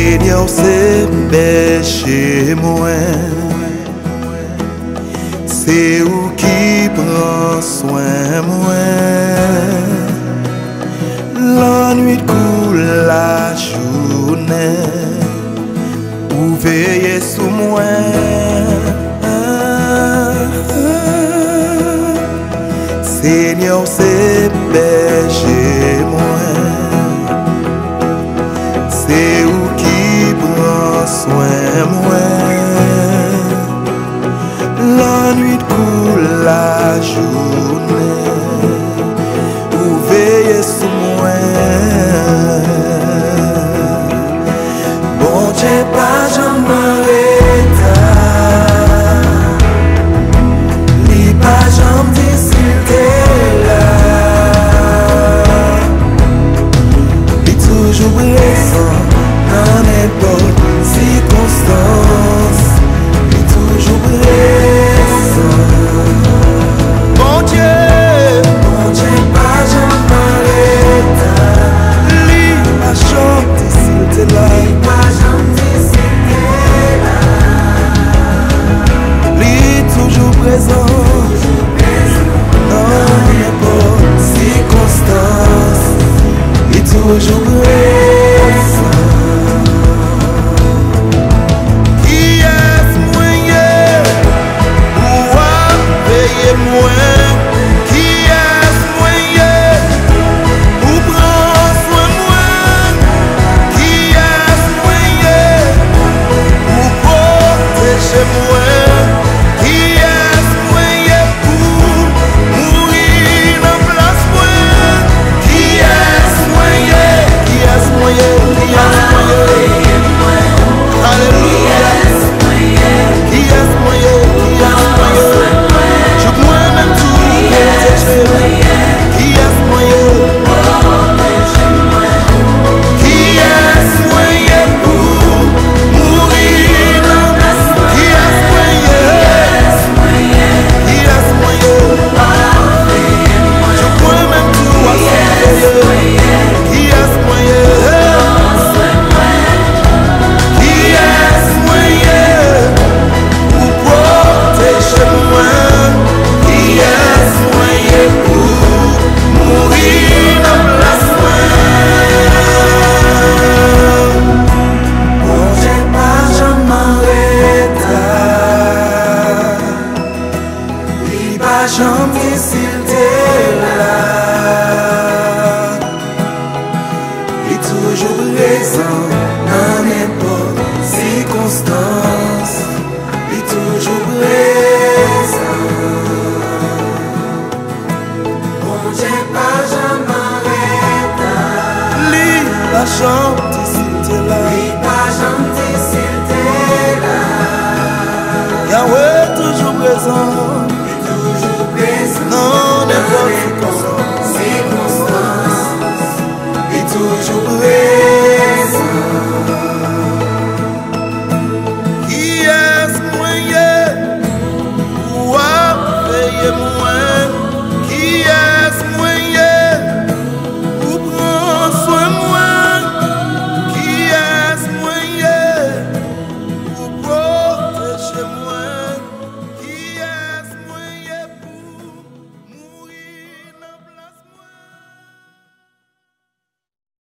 Seigneur, c'est berger moi, c'est où qui prend soin moi. La nuit coule la journée, ou veiller sous moi. Seigneur, c'est berger moi, c'est où qui prend soin moi. La nuit coule la journée, ou veiller sous moi. Bon Dieu, pas jamais li pas jamais décidé là, li toujours présent dans n'importe circonstance, li toujours présent. Bon Dieu pas jamais li pas jamais décidé là, li pas jamais décidé là, li toujours présent. Toujours présent. Qui est moyen pour payer moins? Qui est moyen pour prendre soin de moi? Qui est moyen pour protéger moi? Qui est moyen pour mourir dans place moi? Qui est moyen? Jamais s'il t'est là, il est toujours présent dans n'importe circonstance, il est toujours présent. Bon Dieu pas jamais arrêté, lui pas jamais